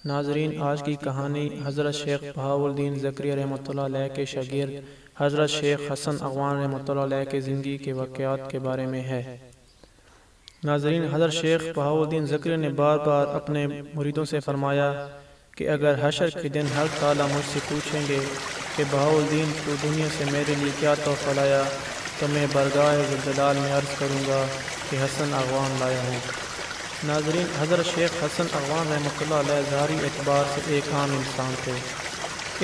ناظرین، آج کی کہانی حضرت شیخ بہاؤالدین زکریا رحمۃ اللہ علیہ کے شاگرد حضرت شیخ حسن اغوان رحمۃ اللہ علیہ کے زندگی کے واقعات کے بارے میں ہے۔ ناظرین، حضرت شیخ بہاؤالدین زکریا نے بار بار اپنے مریدوں سے فرمایا کہ اگر حشر کے دن حق تعالیٰ مجھ سے پوچھیں گے کہ بہاؤالدین تو دنیا سے میرے لیے کیا تحفہ لایا، تو میں برگاہ ذوالجلال میں عرض کروں گا کہ حسن اغوان لایا ہوں۔ ناظرین، حضرت شیخ حسن اغوان رحمۃ اللہ علیہ ظاہری اعتبار سے ایک عام انسان تھے۔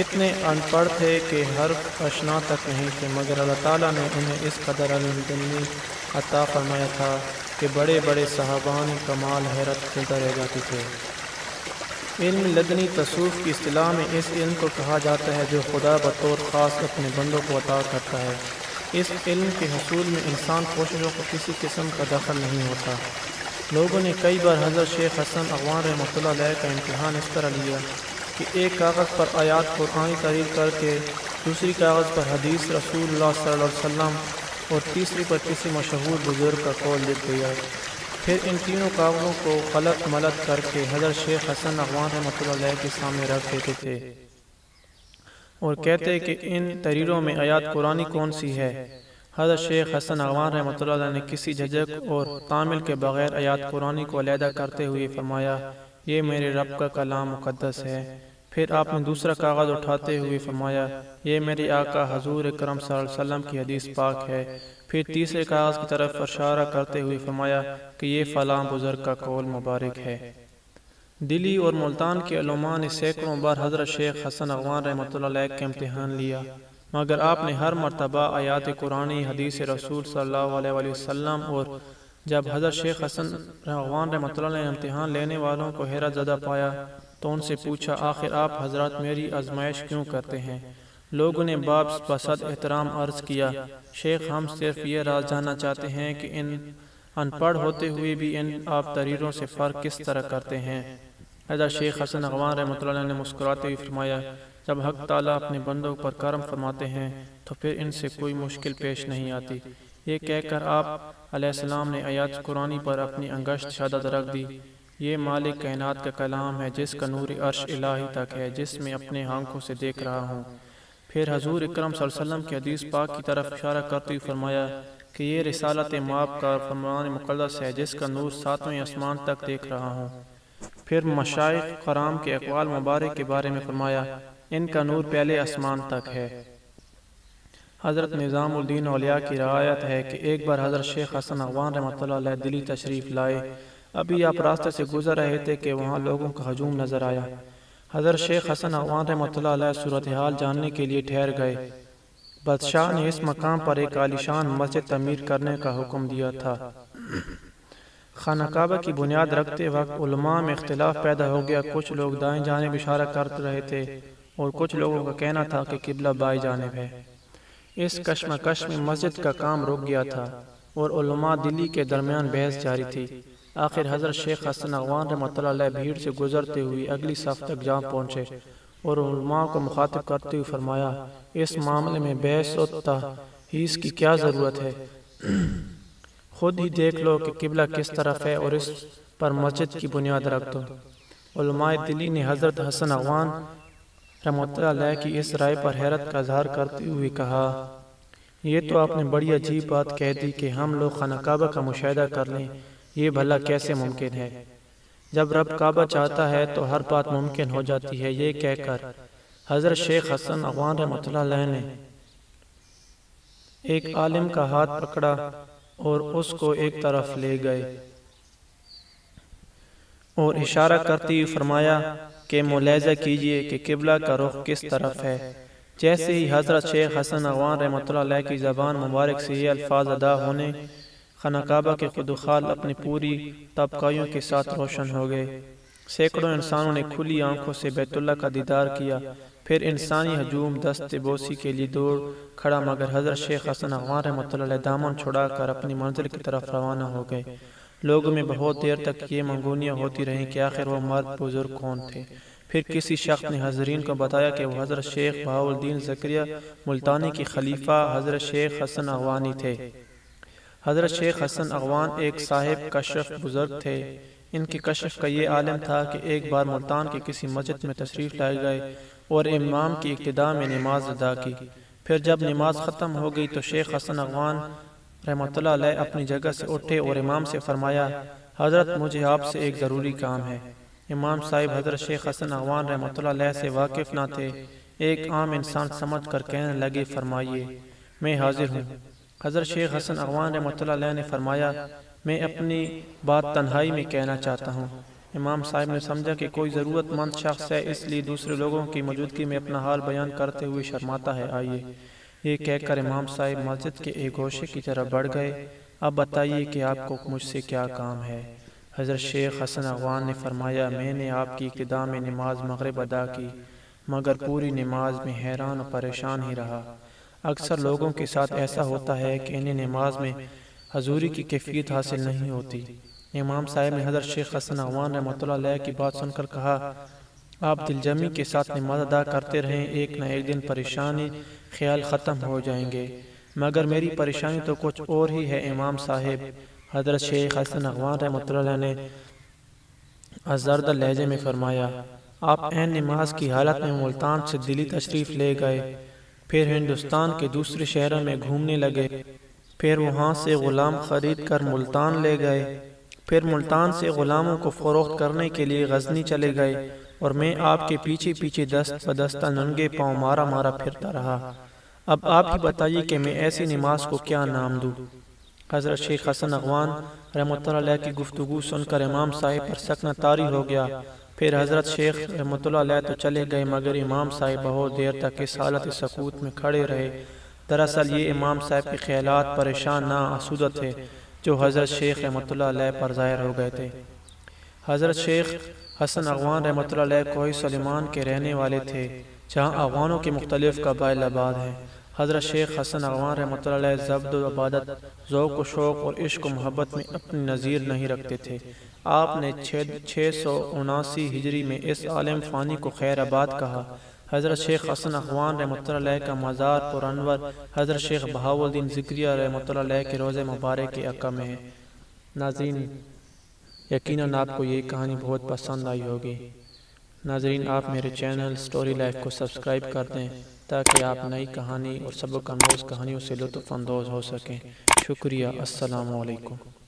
اتنے ان پڑھ تھے کہ حرف اشنا تک نہیں تھے، مگر اللہ تعالیٰ نے انہیں اس قدر علم دینی عطا فرمایا تھا کہ بڑے بڑے صحابان کمال حیرت کھلتا رہ جاتے تھے۔ علم لدنی تصوف کی اصطلاح میں اس علم کو کہا جاتا ہے جو خدا بطور خاص اپنے بندوں کو عطا کرتا ہے۔ اس علم کے حصول میں انسان کوششوں کو کسی قسم کا دخل نہیں ہوتا۔ لوگوں نے کئی بار حضرت شیخ حسن اغوان رحمۃ اللہ علیہ کا امتحان اس طرح لیا کہ ایک کاغذ پر آیات قرآنی تحریر کر کے، دوسری کاغذ پر حدیث رسول اللہ صلی اللہ علیہ وسلم اور تیسری پر کسی مشہور بزرگ کا قول لکھ دیا۔ پھر ان تینوں کاغذوں کو خلط ملط کر کے حضرت شیخ حسن اغوان رحمۃ اللہ علیہ کے سامنے رکھ دیتے تھے اور کہتے کہ ان تحریروں میں آیات قرآنی کون سی ہے۔ حضرت شیخ حسن اغوان رحمۃ اللہ علیہ نے کسی جھجک اور تعمیل کے بغیر آیات قرآنی کو علیحدہ کرتے ہوئے فرمایا، یہ میرے رب کا کلام مقدس ہے۔ پھر آپ نے دوسرا کاغذ اٹھاتے ہوئے فرمایا، یہ میرے آقا حضور اکرم صلی اللہ علیہ وسلم کی حدیث پاک ہے۔ پھر تیسرے کاغذ کی طرف اشارہ کرتے ہوئے فرمایا کہ یہ فلاں بزرگ کا قول مبارک ہے۔ دلی اور ملتان کے علماء نے سینکڑوں بار حضرت شیخ حسن اغوان رحمۃ اللہ علیہ کا امتحان لیا، مگر آپ نے ہر مرتبہ آیات قرآنی، حدیث رسول صلی اللہ علیہ وآلہ وسلم اور جب حضرت شیخ حسن اغوان رحمۃ اللہ علیہ نے امتحان لینے والوں کو حیرت زدہ پایا تو ان سے پوچھا، آخر آپ حضرات میری آزمائش کیوں کرتے ہیں؟ لوگوں نے باب بصد احترام عرض کیا، شیخ ہم صرف یہ راز جاننا چاہتے ہیں کہ ان پڑھ ہوتے ہوئے بھی ان آپ تحریروں سے فرق کس طرح کرتے ہیں؟ حضرت شیخ حسن اغوان رحمۃ اللہ علیہ نے مسکراتے ہوئے فرمایا، جب حق تعالیٰ اپنے بندوں پر کرم فرماتے ہیں تو پھر ان سے کوئی مشکل پیش نہیں آتی۔ یہ کہہ کر آپ علیہ السلام نے آیات قرآنی پر اپنی انگشت شہادت رکھ دی، یہ مالک کائنات کا کلام ہے جس کا نور عرش الہی تک ہے، جس میں اپنے آنکھوں سے دیکھ رہا ہوں۔ پھر حضور اکرم صلی اللہ علیہ وسلم کی حدیث پاک کی طرف اشارہ کرتے ہوئے فرمایا کہ یہ رسالت مآب کا فرمان مقدس ہے جس کا نور ساتویں آسمان تک دیکھ رہا ہوں۔ پھر مشائخ کرام کے اقوال مبارک کے بارے میں فرمایا، ان کا نور پہلے آسمان تک ہے۔ حضرت نظام الدین اولیاء کی روایت ہے کہ ایک بار حضرت شیخ حسن اغوان رحمۃ اللہ علیہ دلی تشریف لائے۔ ابھی آپ راستے سے گزر رہے تھے کہ وہاں لوگوں کا ہجوم نظر آیا۔ حضرت شیخ حسن اغوان رحمۃ اللہ علیہ صورتحال جاننے کے لیے ٹھہر گئے۔ بادشاہ نے اس مقام پر ایک عالیشان مسجد تعمیر کرنے کا حکم دیا تھا۔ خانہ کعبہ کی بنیاد رکھتے وقت علماء میں اختلاف پیدا ہو گیا، کچھ لوگ دائیں جانب اشارہ کر رہے تھے اور کچھ لوگوں کا کہنا تھا کہ قبلہ بائیں جانب ہے۔ اس کشمکش میں مسجد کا کام رک گیا تھا اور علماء دلی کے درمیان بحث جاری تھی۔ آخر حضرت شیخ حسن اغوان رحمۃ اللہ علیہ بھیڑ سے گزرتے ہوئے اگلی صف تک جا پہنچے اور علماء کو مخاطب کرتے ہوئے فرمایا، اس معاملے میں بحث و تحیز کی کیا ضرورت ہے؟ خود ہی دیکھ لو کہ قبلہ کس طرف ہے اور اس پر مسجد کی بنیاد رکھ دو۔ علماء دلی نے حضرت حسن اغوان رحمۃ اللہ علیہ کی اس رائے پر حیرت کا اظہار کرتے ہوئے کہا، یہ تو آپ نے بڑی عجیب بات کہہ دی کہ ہم لوگ خانہ کعبہ کا مشاہدہ کر لیں، یہ بھلا کیسے ممکن ہے؟ جب رب کعبہ چاہتا ہے تو ہر بات ممکن ہو جاتی ہے۔ یہ کہہ کر حضرت شیخ حسن اغوان رحمۃ اللہ علیہ نے ایک عالم کا ہاتھ پکڑا اور اس کو ایک طرف لے گئے اور اشارہ کرتے ہوئے فرمایا کہ ملاحظہ کیجئے کہ قبلہ کا رخ کس طرف ہے۔ جیسے ہی حضرت شیخ حسن اغوان رحمۃ اللہ علیہ کی زبان مبارک سے یہ الفاظ ادا ہونے، خانہ کعبہ کے خدوخال اپنی پوری تابکاریوں کے ساتھ روشن ہو گئے۔ سینکڑوں انسانوں نے کھلی آنکھوں سے بیت اللہ کا دیدار کیا۔ پھر انسانی ہجوم دست بوسی کے لیے دوڑ کھڑا، مگر حضرت شیخ حسن اغوان رحمۃ اللہ علیہ دامن چھڑا کر اپنی منزل کی طرف روانہ ہو گئے۔ لوگوں میں بہت دیر تک یہ منگونیاں ہوتی رہیں کہ آخر وہ مرد بزرگ کون تھے۔ پھر کسی شخص نے حاضرین کو بتایا کہ وہ حضرت شیخ بہاؤالدین زکریا ملتانی کی خلیفہ حضرت شیخ حسن اغوانی تھے۔ حضرت شیخ حسن اغوان ایک صاحب کشف بزرگ تھے۔ ان کی کشف کا یہ عالم تھا کہ ایک بار ملتان کی کسی مسجد میں تشریف لائے گئے اور امام کی ابتدا میں نماز ادا کی۔ پھر جب نماز ختم ہو گئی تو شیخ حسن اغوان رحمۃ اللہ علیہ اپنی جگہ سے اٹھے اور امام سے فرمایا، حضرت مجھے آپ سے ایک ضروری کام ہے۔ امام صاحب حضرت شیخ حسن اغوان رحمۃ اللہ علیہ سے واقف نہ تھے، ایک عام انسان سمجھ کر کہنے لگے، فرمائیے میں حاضر ہوں۔ حضرت شیخ حسن اغوان رحمۃ اللہ علیہ نے فرمایا، میں اپنی بات تنہائی میں کہنا چاہتا ہوں۔ امام صاحب نے سمجھا کہ کوئی ضرورت مند شخص ہے، اس لیے دوسرے لوگوں کی موجودگی میں اپنا حال بیان کرتے ہوئے شرماتا ہے، آئیے۔ یہ کہہ کر امام صاحب مسجد کے ایک گوشے کی طرف بڑھ گئے۔ اب بتائیے کہ آپ کو مجھ سے کیا کام ہے؟ حضرت شیخ حسن اغوان نے فرمایا، میں نے آپ کی ابتدا میں نماز مغرب ادا کی، مگر پوری نماز میں حیران و پریشان ہی رہا۔ اکثر لوگوں کے ساتھ ایسا ہوتا ہے کہ انہیں نماز میں حضوری کی کیفیت حاصل نہیں ہوتی۔ امام صاحب نے حضرت شیخ حسن اغوان رحمۃ اللہ علیہ کی بات سن کر کہا، آپ دل جمی کے ساتھ نماز ادا کرتے رہیں، ایک نہ ایک دن پریشانی خیال ختم ہو جائیں گے، مگر میری پریشانی تو کچھ اور ہی ہے امام صاحب۔ حضرت شیخ حسن اغوان رحمۃ اللہ علیہ نے ازردہ لہجے میں فرمایا، آپ عین نماز کی حالت میں ملتان سے دلی تشریف لے گئے، پھر ہندوستان کے دوسرے شہروں میں گھومنے لگے، پھر وہاں سے غلام خرید کر ملتان لے گئے، پھر ملتان سے غلاموں کو فروخت کرنے کے لیے غزنی چلے گئے، اور میں آپ کے پیچھے پیچھے دست بدستہ ننگے پاؤں مارا مارا پھرتا رہا۔ اب آپ ہی بتائیے کہ میں ایسی نماز کو کیا نام دوں؟ حضرت شیخ حسن اغوان رحمۃ اللہ علیہ کی گفتگو سن کر امام صاحب پر سکنہ طاری ہو گیا۔ پھر حضرت شیخ رحمۃ اللہ علیہ تو چلے گئے، مگر امام صاحب بہت دیر تک اس حالت سکوت میں کھڑے رہے۔ دراصل یہ امام صاحب کے خیالات پریشان نہ آسودہ تھے جو حضرت شیخ رحمۃ اللہ علیہ پر ظاہر ہو گئے تھے۔ حضرت شیخ حسن اغوان رحمۃ اللہ علیہ کوہ سلیمان کے رہنے والے تھے، جہاں اغوانوں کے مختلف قبائل آباد ہیں۔ حضرت شیخ حسن اغوان رحمۃ اللہ علیہ زبد و عبادت، ذوق و شوق اور عشق و محبت میں اپنی نظیر نہیں رکھتے تھے۔ آپ نے 679 ہجری میں اس عالم فانی کو خیر آباد کہا۔ حضرت شیخ حسن اغوان رحمۃ اللہ علیہ کا مزار پر انور حضرت شیخ بہاؤالدین ذکریہ رحمۃ اللہ علیہ کے روضہ مبارک کے عقب میں ہے۔ ناظرین، یقیناً آپ کو یہ کہانی بہت پسند آئی ہوگی۔ ناظرین، آپ میرے چینل سٹوری لائف کو سبسکرائب کر دیں تاکہ آپ نئی کہانی اور سبق آموز کہانیوں سے لطف اندوز ہو سکیں۔ شکریہ۔ السلام علیکم۔